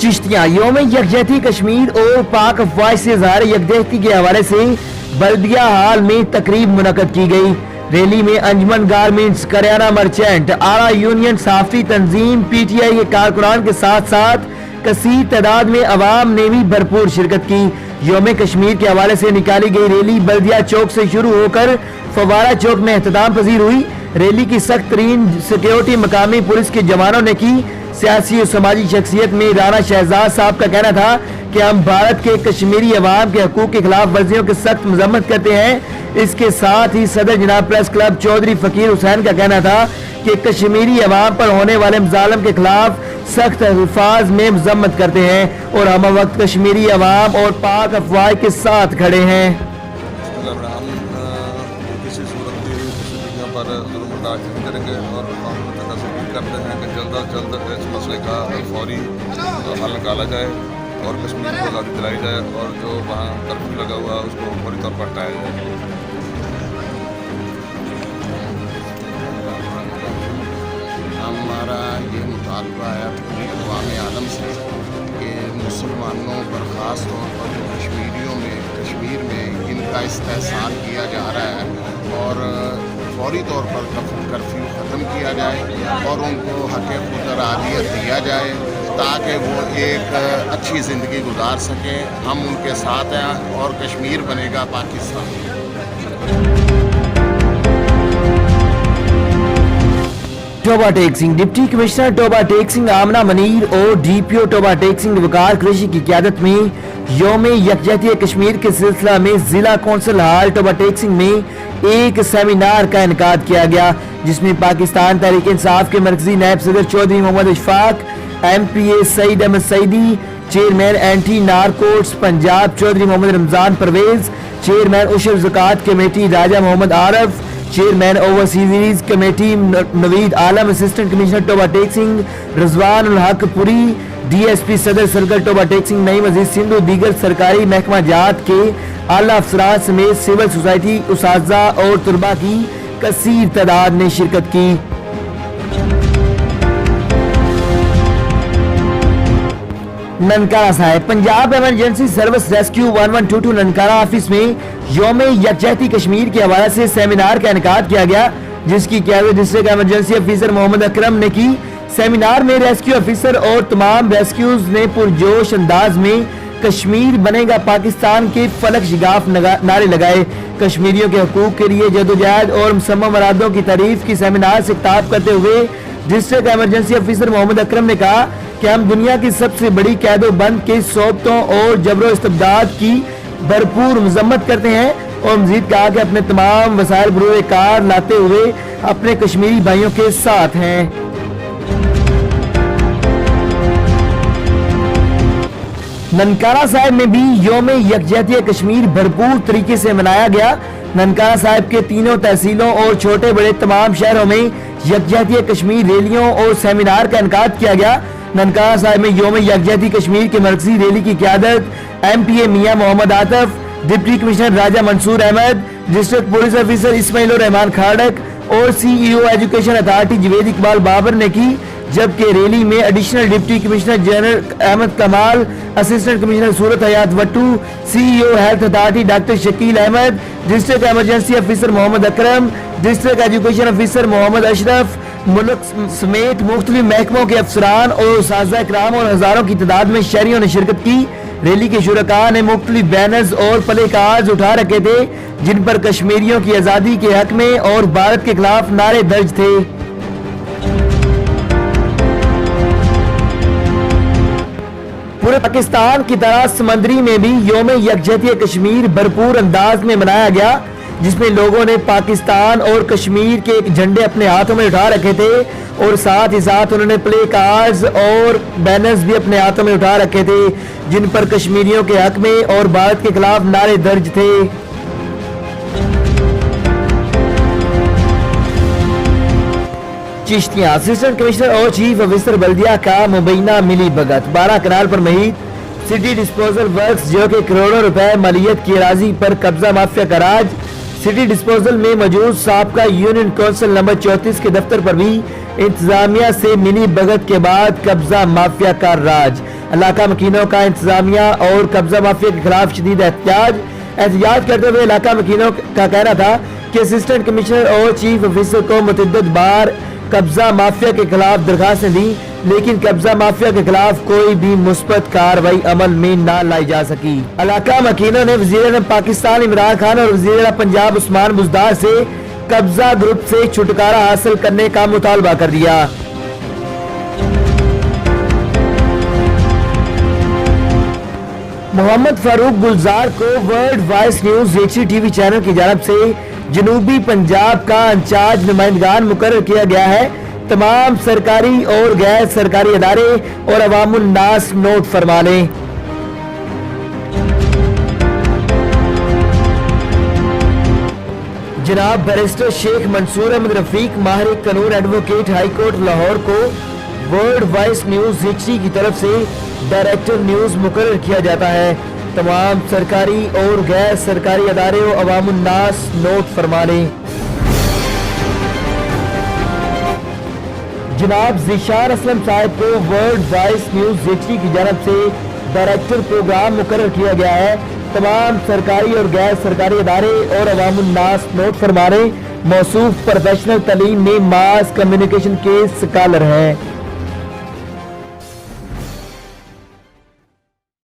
चिश्तियाँ यौम यकजहती कश्मीर और पाक अफवाज से इज़हार यकजहती के हवाले से बल्दिया हाल में तकरीब मुनक़द की गई। रैली में अंजुमन गारमेंट्स, करियाना मर्चेंट, आरा यूनियन, साफ़ी तंजीम, PTI के कारकुनान के साथ साथ कसीर तादाद में अवाम ने भी भरपूर शिरकत की। यौम कश्मीर के हवाले से निकाली गई रैली बल्दिया चौक से शुरू होकर फवारा चौक में एहतमाम पजीर हुई। रैली की सख्त तरीन सिक्योरिटी मकामी पुलिस के जवानों ने की। सियासी और समाजी शख्सियत में राना शहजाद साहब का कहना था कि हम भारत के कश्मीरी अवाम के हकूक के खिलाफ वर्जियों की सख्त मजम्मत करते हैं। इसके साथ ही सदर जनाब प्रेस क्लब चौधरी फकीर हुसैन का कहना था कि कश्मीरी अवाम पर होने वाले मजालम के खिलाफ सख्त अल्फाज में मजम्मत करते हैं और हम वक्त कश्मीरी अवाम और पाक अफवाज के साथ खड़े हैं। पर जुल्म बर्दाश्त नहीं करेंगे और करते हैं कि जल्द अज जल्द इस मसले का फौरी हल निकाला जाए और कश्मीर को आज़ादी दिलाई जाए और जो वहाँ कर्फ्यू लगा हुआ है उसको फौरी तौर पर हटाया जाए। हमारा ये मुतालबा है पूरी अवाम आलम से कि मुसलमानों पर ख़ास तौर पर जो कश्मीर में इनका इस्तेहसाल किया जा रहा है और फौरी तौर पर कर्फ्यू ख़त्म किया जाए और उनको हक़ खुद आदियत दिया जाए ताकि वो एक अच्छी ज़िंदगी गुजार सकें। हम उनके साथ हैं और कश्मीर बनेगा पाकिस्तान। टोबा टेक सिंह, डिप्टी कमिश्नर टोबा टेक सिंह आमना मनीर और DPO टोबा टेक सिंह वकार कृषि की क़यादत में यौम यकजहती कश्मीर के सिलसिला में जिला कौंसिल हाल टोबा टेक सिंह में एक सेमिनार का इनकाद किया गया, जिसमें पाकिस्तान तहरीक इंसाफ के मरकजी नायब सदर Chaudhry Mohammad Ishfaq, MPA Saeed Ahmed Saeedi, chairman anti narcotics Punjab Chaudhry Mohammad Ramzan Pervez, chairman उशर ज़कात committee Raja Mohammad Arif, chairman overseas committee Naveed Alam, assistant commissioner Toba Tek Singh Rizwan ul Haq Puri, DSP सदर सर्कल टोबा टेक सिंह नईम अजीज सिंधु, दीगर सरकारी महकमा जात के आला अफसरान समेत सिविल सोसाइटी, उसाजा और तुलबा की कसीर तादाद ने शिरकत की। Nankana Sahib, Punjab emergency service rescue 1122 Nankana office में यौम यकजहती कश्मीर के हवाले से सेमिनार का इनकाद किया गया, जिसकी क़यादत डिस्ट्रिक्ट एमरजेंसी ऑफिसर मोहम्मद अकरम ने की। सेमिनार में रेस्क्यू ऑफिसर और तमाम रेस्क्यूज ने पुरजोश अंदाज में कश्मीर बनेगा पाकिस्तान के फलक शिगाफ नारे लगाए। कश्मीरियों के हकूक के लिए जदोजहद और मुसम्मा मुरादों की तारीफ की सेमिनार से खिताब करते हुए डिस्ट्रिक्ट एमरजेंसी ऑफिसर मोहम्मद अकरम ने कहा कि हम दुनिया की सबसे बड़ी कैदोबंद के सोबतों और जबरो इस्तबदाद की भरपूर मजम्मत करते हैं और मजीद कहा कि अपने तमाम वसाइल बरूए कार लाते हुए अपने कश्मीरी भाइयों के साथ हैं। ननकाना साहिब में भी यौम यकजहती कश्मीर भरपूर तरीके से मनाया गया। ननकाना साहिब के तीनों तहसीलों और छोटे बड़े तमाम शहरों में यकजहती कश्मीर रैलियों और सेमिनार का इनकाद किया गया। ननकाना साहिब में यौम यकजहती कश्मीर के मरकजी रैली की क़यादत MPA Mian Mohammad Atif, deputy commissioner Raja Mansoor Ahmed, district police officer Ismail Rehman Kharak और CEO education authority Javed Iqbal Babar ने की, जबकि रैली में additional deputy commissioner general Ahmed Kamal, assistant commissioner Surat Hayat Wattoo, CEO health authority doctor Shakeel Ahmed, district emergency officer Mohammad Akram, district education officer Mohammad Ashraf, मुल्क समेत मुख्तलिफ महकमों के अफसरान और साज़ा इकराम और हजारों की तादाद में शहरियों ने शिरकत की। रैली के शुरका ने मुख्तलिफ बैनर्स और प्ले कार्ड्स उठा रखे थे, जिन पर कश्मीरियों की आज़ादी के हक में और भारत के खिलाफ नारे दर्ज थे। पूरे पाकिस्तान की तरह समंदरी में भी यौम यकजहती कश्मीर भरपूर अंदाज में मनाया गया, जिसमें लोगों ने पाकिस्तान और कश्मीर के झंडे अपने हाथों में उठा रखे थे और साथ ही साथ उन्होंने प्ले कार्ड्स और बैनर्स भी अपने हाथों में उठा रखे थे, जिन पर कश्मीरियों के हक में और भारत के खिलाफ नारे दर्ज थे। चिश्तियाँ, असिस्टेंट कमिश्नर और चीफ ऑफिसर बल्दिया का मुबैना मिली भगत। 12 कनाल पर महीद सिटी डिस्पोजल वर्क्स जो कि करोड़ों रुपए मालियत की अराजी पर कब्जा माफिया का राज। सिटी डिस्पोजल में मौजूद साबका यूनियन काउंसिल नंबर 34 के दफ्तर पर भी इंतजामिया से मिली भगत के बाद कब्जा माफिया का राज। इलाका मकीनों का इंतजामिया और कब्जा माफिया के खिलाफ शदीद एहतजाज करते हुए इलाका मकीनों का कहना था कि असिस्टेंट कमिश्नर और चीफ ऑफिसर को मुतअद्दिद बार कब्जा माफिया के खिलाफ दरखास्तें दी, लेकिन कब्जा माफिया के खिलाफ कोई भी मुस्बत कार्रवाई अमल में ना लाई जा सकी। इलाका मकीनों ने वज़ीर-ए-आज़म पाकिस्तान इमरान खान और वज़ीर पंजाब उस्मान बुज़दार से कब्जा ग्रुप से छुटकारा हासिल करने का मुतालबा कर दिया। मोहम्मद फारूक गुलजार को world voice news HDTV channel की जानिब से जनूबी पंजाब का इंचार्ज नुमाइंदगान मुकर्रर किया गया है। तमाम सरकारी और गैर सरकारी इदारे और अवामुल नास नोट फरमा लें। जनाब बैरिस्टर शेख मंसूर अहमद रफीक माहिर कानून एडवोकेट हाई कोर्ट लाहौर को वर्ल्ड वॉइस न्यूज HD की तरफ से डायरेक्टर न्यूज मुकर्रर किया जाता है। तमाम सरकारी और गैर सरकारी अदारे और अवामुल नास नोट फरमा लें। जनाब ज़ीशान असलम साहब को वर्ल्ड वॉइस न्यूज HD की जानिब से डायरेक्टर प्रोग्राम मुकर्रर किया गया है। तमाम सरकारी और गैर सरकारी अदारे और अवामुल नास नोट फरमा लें। मौसूफ प्रोफेशनल तालीम में मास कम्युनिकेशन के स्कॉलर हैं।